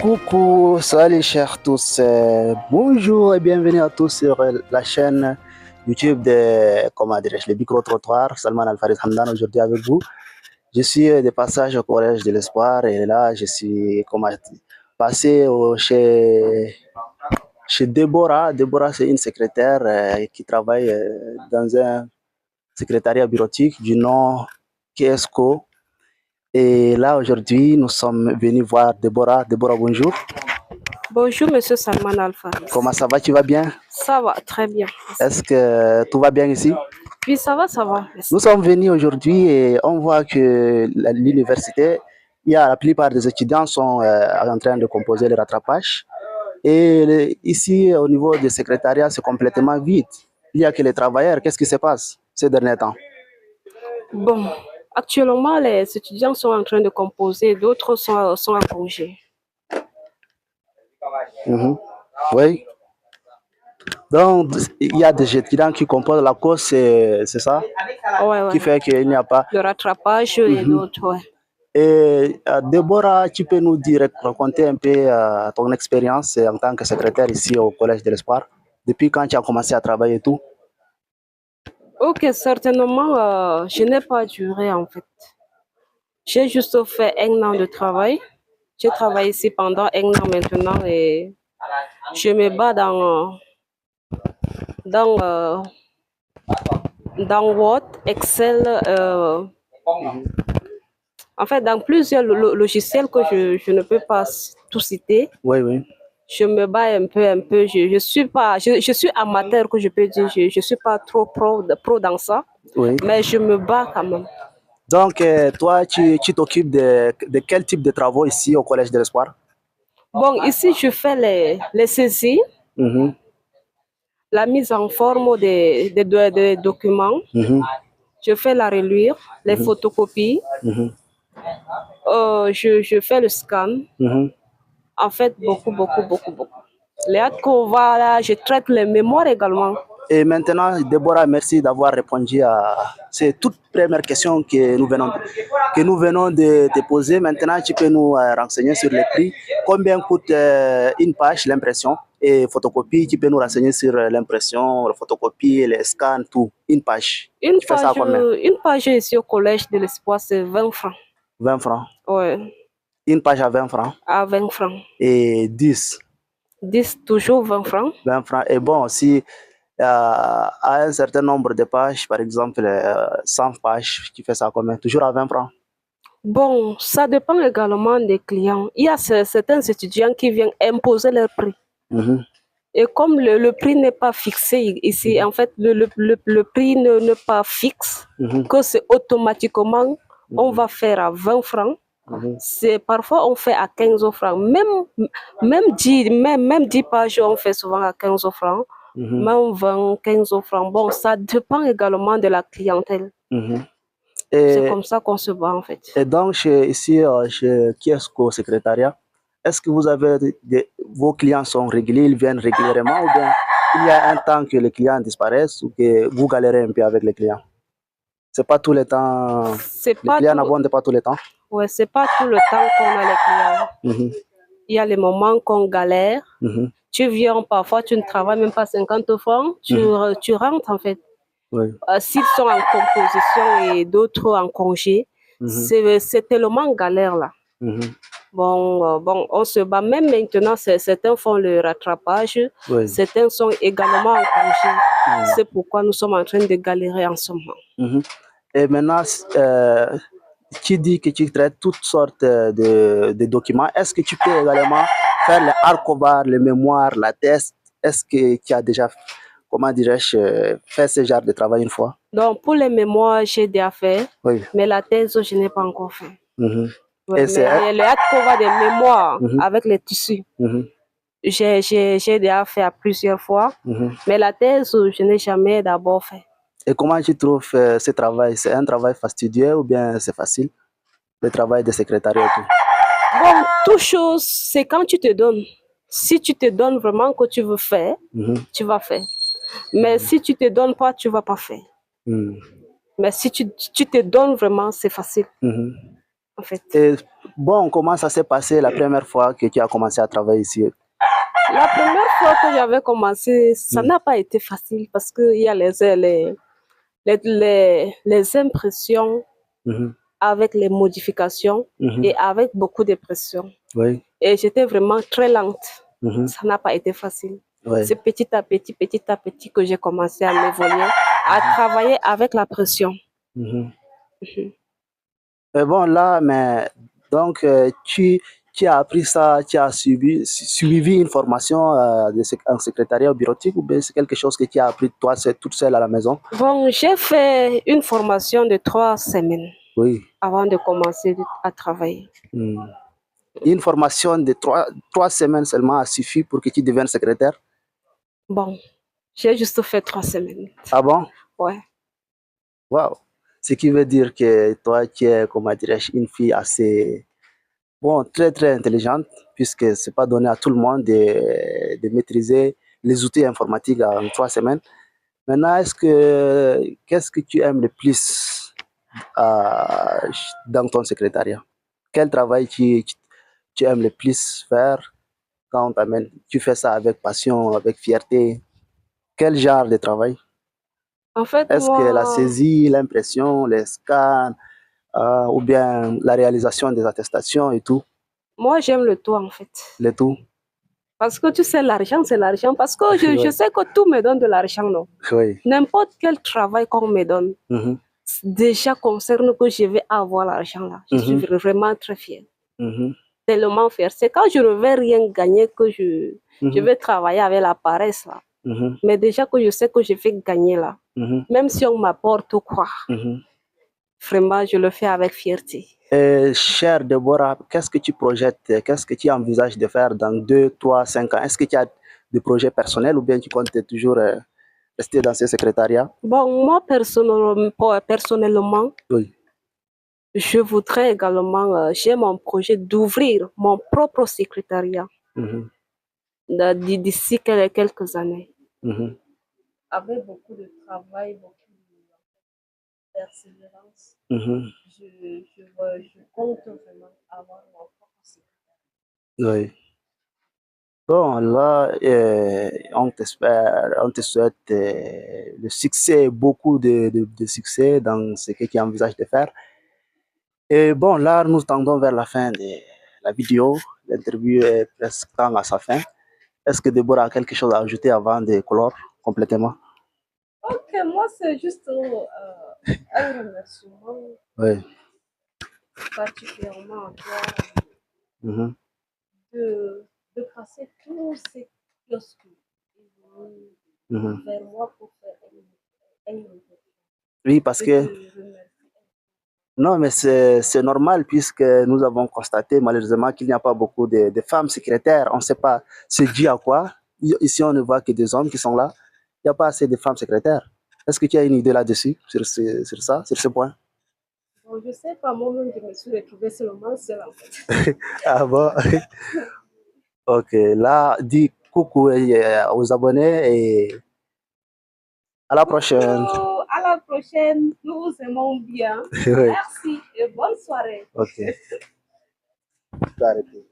Coucou, salut chers tous, bonjour et bienvenue à tous sur la chaîne YouTube de, comment dirais-je, les micro-trottoirs, Salman Al-Farid Hamdan aujourd'hui avec vous. Je suis de passage au Collège de l'Espoir et là je suis passé chez Déborah. Déborah c'est une secrétaire qui travaille dans un secrétariat bureautique du nom KESCO. Et là aujourd'hui nous sommes venus voir Déborah. Déborah, bonjour. Bonjour, monsieur Salman Al-Farid. Comment ça va, tu vas bien? Ça va, très bien. Est-ce que tout va bien ici? Oui, ça va, ça va. Merci. Nous sommes venus aujourd'hui et on voit que l'université, la plupart des étudiants sont en train de composer le rattrapage. Et ici, au niveau du secrétariat, c'est complètement vide. Il n'y a que les travailleurs. Qu'est-ce qui se passe ces derniers temps? Bon, actuellement, les étudiants sont en train de composer, d'autres sont en congé. Oui. Donc, il y a des étudiants qui composent la cause, c'est ça? Ouais. Qui fait qu'il n'y a pas le rattrapage et d'autres, ouais. Et Déborah, tu peux nous raconter un peu ton expérience en tant que secrétaire ici au Collège de l'Espoir, depuis quand tu as commencé à travailler et tout? Ok, certainement, je n'ai pas duré en fait. J'ai juste fait 1 an de travail. J'ai travaillé ici pendant 1 an maintenant et je me bats dans Word, Excel, en fait, dans plusieurs logiciels que je ne peux pas tout citer. Oui. Je me bats un peu. Je suis amateur, que je peux dire. Je suis pas trop pro dans ça, Oui. mais je me bats quand même. Donc, toi, tu t'occupes de quel type de travaux ici au Collège de l'Espoir? Bon, ici, je fais les saisies, la mise en forme des documents. Je fais la relire, les photocopies. Je fais le scan. En fait, beaucoup. Les actes qu'on va là, je traite les mémoires également. Et maintenant, Déborah, merci d'avoir répondu à ces toutes premières questions que nous venons de te poser. Maintenant, tu peux nous renseigner sur les prix. Combien coûte une page, l'impression et photocopie? Tu peux nous renseigner sur l'impression, la photocopie, les scans, tout. Une page. Une page ici au Collège de l'Espoir, c'est 20 francs. 20 francs? Ouais. Une page à 20 francs? À 20 francs. Et 10? 10, toujours 20 francs. 20 francs. Et bon, si à un certain nombre de pages, par exemple 100 pages, tu fais ça combien? Toujours à 20 francs? Bon, ça dépend également des clients. Il y a certains étudiants qui viennent imposer leur prix. Et comme le prix n'est pas fixé ici, en fait, le prix n'est pas fixe, que c'est automatiquement, on va faire à 20 francs. Parfois, on fait à 15 francs. Même 10 pages, on fait souvent à 15 francs. Même 20, 15 francs. Bon, ça dépend également de la clientèle. C'est comme ça qu'on se bat en fait. Et donc, ici, chez Kiesco Secrétariat, est-ce que vous avez vos clients sont réguliers, ils viennent régulièrement ou bien il y a un temps que les clients disparaissent ou que vous galérez un peu avec les clients? C'est pas tous les temps. Les clients n'abondent pas tous les temps? Ouais, c'est pas tout le temps qu'on a les clients. Il y a les moments qu'on galère. Tu viens, parfois tu ne travailles même pas 50 francs, tu rentres en fait. S'ils sont en composition et d'autres en congé, c'est tellement galère là. Bon, on se bat. Même maintenant, certains font le rattrapage, certains sont également en congé. C'est pourquoi nous sommes en train de galérer en ce moment. Et maintenant, tu dis que tu traites toutes sortes de documents. Est-ce que tu peux également faire les hardcover, les mémoires, la thèse? Est-ce que tu as déjà, comment dirais-je, fait ce genre de travail une fois? Donc, pour les mémoires, j'ai déjà fait, mais la thèse, je n'ai pas encore fait. Mais le hardcover des mémoires avec les tissus, j'ai déjà fait à plusieurs fois, mais la thèse, je n'ai jamais d'abord fait. Et comment tu trouves ce travail? C'est un travail fastidieux ou bien c'est facile, le travail de secrétariat et tout? Bon, toute chose, c'est quand tu te donnes. Si tu te donnes vraiment que tu veux faire, tu vas faire. Mais si tu te donnes pas, tu vas pas faire. Mais si tu te donnes vraiment, c'est facile. en fait. Et bon, comment ça s'est passé la première fois que tu as commencé à travailler ici? La première fois que j'avais commencé, ça n'a pas été facile parce qu'il y a les impressions avec les modifications et avec beaucoup de pression. Oui. Et j'étais vraiment très lente. Ça n'a pas été facile. Oui. C'est petit à petit que j'ai commencé à m'évoluer, à travailler avec la pression. Mais bon, là, mais donc, tu as appris ça, tu as suivi une formation en secrétariat bureautique ou bien c'est quelque chose que tu as appris toi toute seule à la maison? Bon, j'ai fait une formation de 3 semaines avant de commencer à travailler. Une formation de 3 semaines seulement a suffi pour que tu deviennes secrétaire? Bon, j'ai juste fait 3 semaines. Ah bon? Ouais. Wow. Ce qui veut dire que toi, tu es, comment dirais-je, une fille assez, bon, très, très intelligente, puisque c'est pas donné à tout le monde de maîtriser les outils informatiques en 3 semaines. Maintenant, qu'est-ce que tu aimes le plus dans ton secrétariat? Quel travail tu aimes le plus faire quand on t'amène? Tu fais ça avec passion, avec fierté? Quel genre de travail? En fait, Est-ce que la saisie, l'impression, les scans, ou bien la réalisation des attestations et tout? Moi, j'aime le tout, en fait. Le tout? Parce que tu sais, l'argent, c'est l'argent. Parce que je sais que tout me donne de l'argent, non? Oui. N'importe quel travail qu'on me donne, déjà concerne que je vais avoir l'argent là. Je suis vraiment très fière. Tellement fière. C'est quand je ne vais rien gagner que je vais travailler avec la paresse là. Mais déjà que je sais que je vais gagner là, même si on m'apporte ou quoi, vraiment, je le fais avec fierté. Chère Deborah, qu'est-ce que tu projettes, qu'est-ce que tu envisages de faire dans 2, 3, 5 ans? Est-ce que tu as des projets personnels ou bien tu comptes toujours rester dans ce secrétariat? Bon, moi, personnellement, oui. Je voudrais également, j'ai mon projet d'ouvrir mon propre secrétariat d'ici quelques années. Avec beaucoup de travail, beaucoup de persévérance, je compte vraiment avoir mon propre secrétariat. Oui. Bon, là, on te souhaite le succès, beaucoup de succès dans ce que tu envisages de faire. Et bon, là, nous tendons vers la fin de la vidéo. L'interview est presque à sa fin. Est-ce que Deborah a quelque chose à ajouter avant de clore complètement? Ok, moi, c'est juste un remerciement particulièrement à toi de passer tous ces kiosques vers moi pour faire un oui, parce que non, mais c'est normal puisque nous avons constaté malheureusement qu'il n'y a pas beaucoup de femmes secrétaires. On ne sait pas c'est dû à quoi. Ici, on ne voit que des hommes qui sont là. Il n'y a pas assez de femmes secrétaires. Est-ce que tu as une idée là-dessus, sur ce point? Bon, je ne sais pas, moi-même, je me suis retrouvée seulement seule en fait. Ah bon? Ok, là, dis coucou aux abonnés et à la prochaine. À la prochaine, nous vous aimons bien. Oui. Merci et bonne soirée. Ok. Tu peux arrêter.